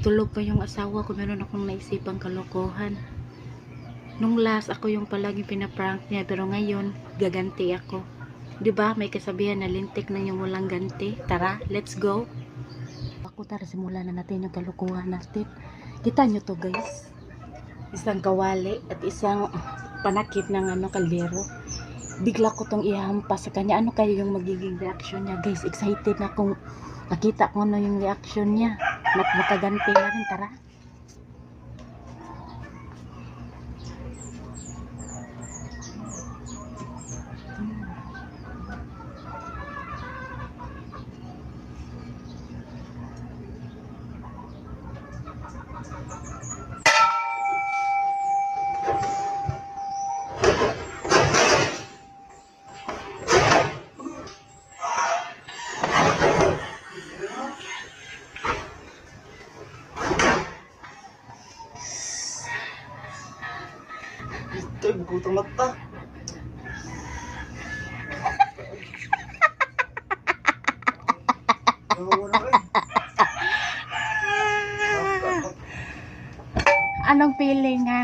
Tulog pa yung asawa ko, meron akong naisipang kalokohan. Nung last, ako yung palaging pinaprank niya, pero ngayon, gaganti ako. 'Di ba? May kasabihan na lintik na yung walang ganti. Tara, let's go. Ako, tara, simulan na natin yung kalokohan natin. Kita nyo to, guys. Isang kawali at isang panakip ng kaldero. Bigla ko tong ihampas sa kanya. Ano kayo yung magiging reaction niya, guys? Excited na kung nakita ko ano yung reaction niya. Makaganti na rin, tara. Ito, bukutong mata. Anong feeling nga?